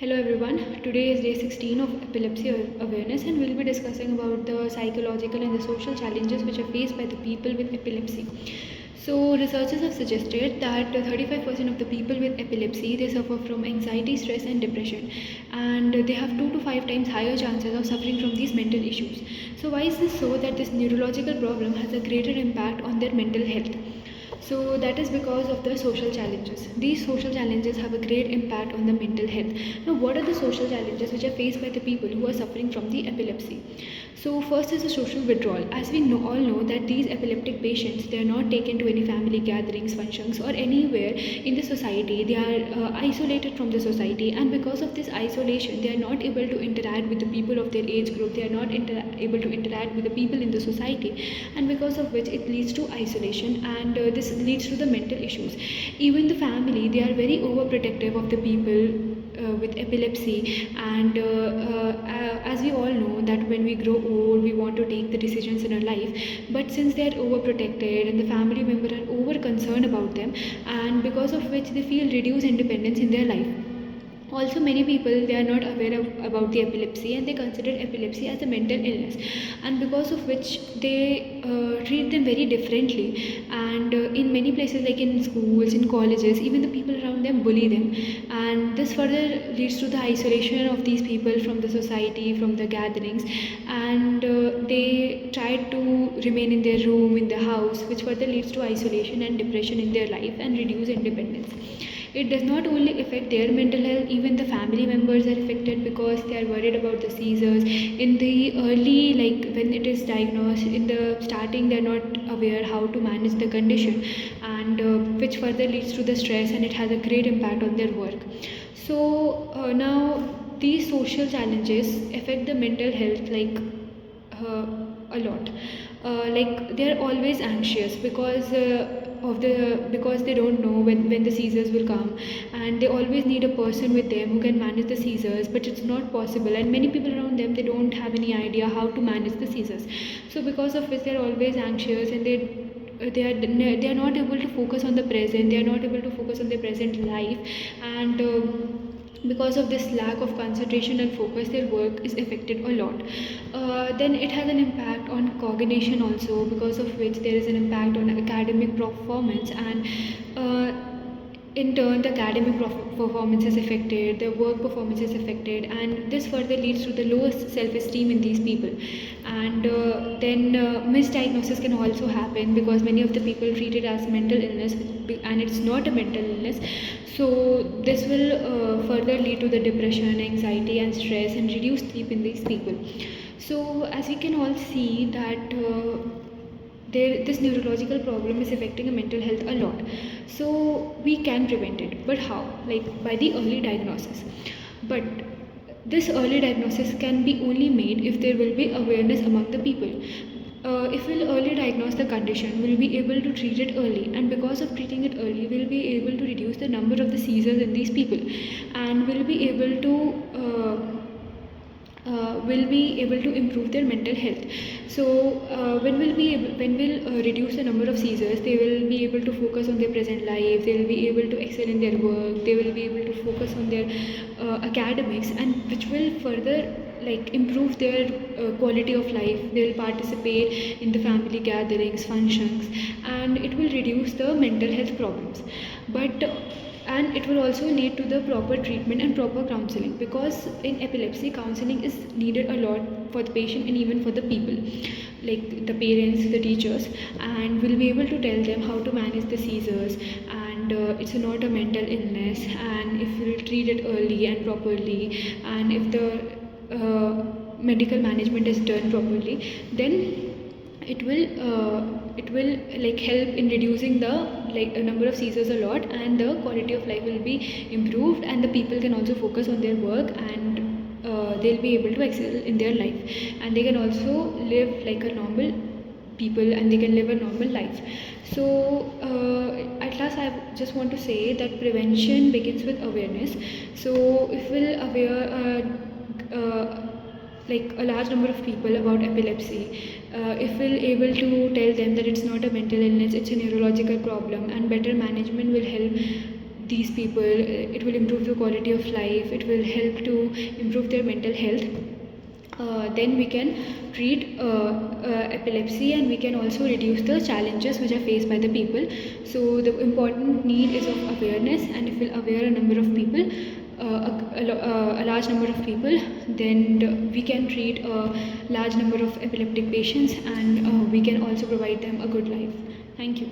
Hello everyone, today is day 16 of epilepsy awareness and we'll be discussing about the psychological and the social challenges which are faced by the people with epilepsy. So researchers have suggested that 35% of the people with epilepsy, they suffer from anxiety, stress and depression, and they have 2 to 5 times higher chances of suffering from these mental issues. So why is this so that this neurological problem has a greater impact on their mental health? So that is because of the social challenges. These social challenges have a great impact on the mental health. Now, what are the social challenges which are faced by the people who are suffering from the epilepsy? So first is the social withdrawal. As we all know that these epileptic patients, they are not taken to any family gatherings, functions or anywhere in the society. They are isolated from the society, and because of this isolation, they are not able to interact with the people of their age group. They are not able to interact with the people in the society, and because of which it leads to isolation, and this leads to the mental issues. Even the family, they are very overprotective of the people with epilepsy, and as we all know that when we grow old we want to take the decisions in our life, but since they are overprotected and the family member are over concerned about them, and because of which they feel reduced independence in their life. Also, many people, they are not aware about the epilepsy, and they consider epilepsy as a mental illness, and because of which they treat them very differently, and in many places like in schools, in colleges, even the people around them bully them, and this further leads to the isolation of these people from the society, from the gatherings, and they try to remain in their room, in the house, which further leads to isolation and depression in their life and reduce independence. It does not only affect their mental health, even the family members are affected because they are worried about the seizures. In the early, like when it is diagnosed, in the starting, they are not aware how to manage the condition, and which further leads to the stress, and it has a great impact on their work. So now these social challenges affect the mental health a lot. Like they are always anxious because because they don't know when the seizures will come, and they always need a person with them who can manage the seizures, but it's not possible, and many people around them, they don't have any idea how to manage the seizures. So because of which they're always anxious, and they are not able to focus on the present, they are not able to focus on their present life, and because of this lack of concentration and focus, their work is affected a lot. Then it has an impact on cognition also, because of which there is an impact on academic performance, and in turn the academic performance is affected, their work performance is affected, and this further leads to the lowest self-esteem in these people. And then misdiagnosis can also happen because many of the people treat it as mental illness, and it's not a mental illness. So this will further lead to the depression, anxiety and stress, and reduced sleep in these people. So as we can all see that this neurological problem is affecting a mental health a lot. So we can prevent it, but how? Like by the early diagnosis. But this early diagnosis can be only made if there will be awareness among the people. If we'll early diagnose the condition, we'll be able to treat it early, and because of treating it early, we'll be able to reduce the number of the seizures in these people, and we'll be able to improve their mental health. So when we'll reduce the number of seizures, they will be able to focus on their present life, they will be able to excel in their work, they will be able to focus on their academics, and which will further improve their quality of life. They will participate in the family gatherings, functions, and it will reduce the mental health problems. And it will also lead to the proper treatment and proper counseling, because in epilepsy counseling is needed a lot for the patient and even for the people, like the parents, the teachers, and we'll be able to tell them how to manage the seizures, and it's not a mental illness, and if we'll treat it early and properly, and if the medical management is done properly, then it will help in reducing the number of seizures a lot, and the quality of life will be improved, and the people can also focus on their work, and they'll be able to excel in their life, and they can also live like a normal people, and they can live a normal life. So at last I just want to say that prevention begins with awareness. So if we'll aware a large number of people about epilepsy, if we're able to tell them that it's not a mental illness, it's a neurological problem, and better management will help these people, it will improve the quality of life, it will help to improve their mental health, then we can treat epilepsy, and we can also reduce the challenges which are faced by the people. So the important need is of awareness, and if we'll aware a number of people, a large number of people, then we can treat a large number of epileptic patients, and we can also provide them a good life. Thank you.